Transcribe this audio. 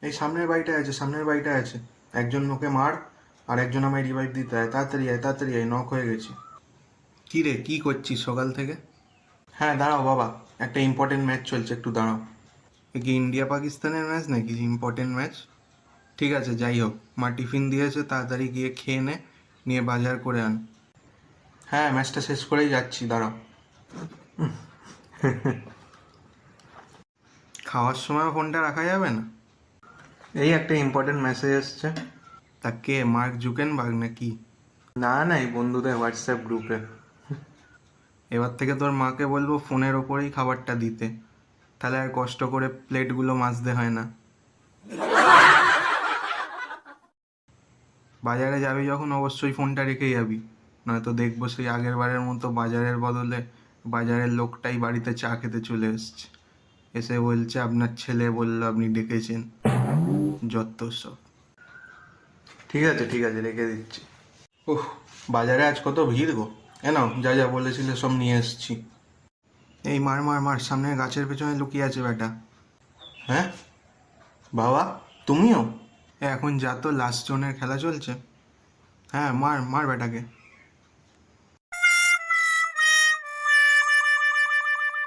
এই সামনের বাড়িটায় আছে, সামনের বাড়িটায় আছে। একজন ওকে মার, আর একজন আমায় রিভাইভ দিতে হয়। তাড়াতাড়ি আয়, তাড়াতাড়ি আয়, নক হয়ে গেছি। কী রে, কী করছিস সকাল থেকে? হ্যাঁ দাঁড়াও বাবা, একটা ইম্পর্টেন্ট ম্যাচ চলছে, একটু দাঁড়াও। এ কি ইন্ডিয়া পাকিস্তানের ম্যাচ নাকি ইম্পর্টেন্ট ম্যাচ? ঠিক আছে, যাই হোক, মা টিফিন দিয়েছে, তাড়াতাড়ি গিয়ে খেয়ে নে, নিয়ে বাজার করে আন। হ্যাঁ, ম্যাচটা শেষ করেই যাচ্ছি, দাঁড়াও। খাওয়ার সময় ফোনটা রাখা যাবে না? এই একটা ইম্পর্টেন্ট মেসেজ এসছে। তা কে, মার্ক জুকেনবার্গ নাকি? না না, এই বন্ধুদের হোয়াটসঅ্যাপ গ্রুপে। এবার থেকে তোর মাকে বলবো ফোনের ওপরেই খাবারটা দিতে, তাহলে আর কষ্ট করে প্লেটগুলো মাজতে হয় না। বাজারে যাবি যখন অবশ্যই ফোনটা রেখে যাবি, নয়তো দেখবো সেই আগের বারের মতো বাজারের বদলে বাজারের লোকটাই বাড়িতে চা খেতে চলে এসছে, এসে বলছে আপনার ছেলে বললো আপনি ডেকেছেন। যত সব। ঠিক আছে ঠিক আছে, রেখে দিচ্ছি। ওহ, বাজারে আজ কত ভিড় গো। নাও, যা যা বলেছিলে সব নিয়ে এসছি। এই মার মার মার, সামনের গাছের পেছনে লুকিয়ে আছে বেটা। হ্যাঁ বাবা, তুমিও? এখন যা তো লাস্ট জোনের খেলা চলছে। হ্যাঁ, মার মার বেটাকে।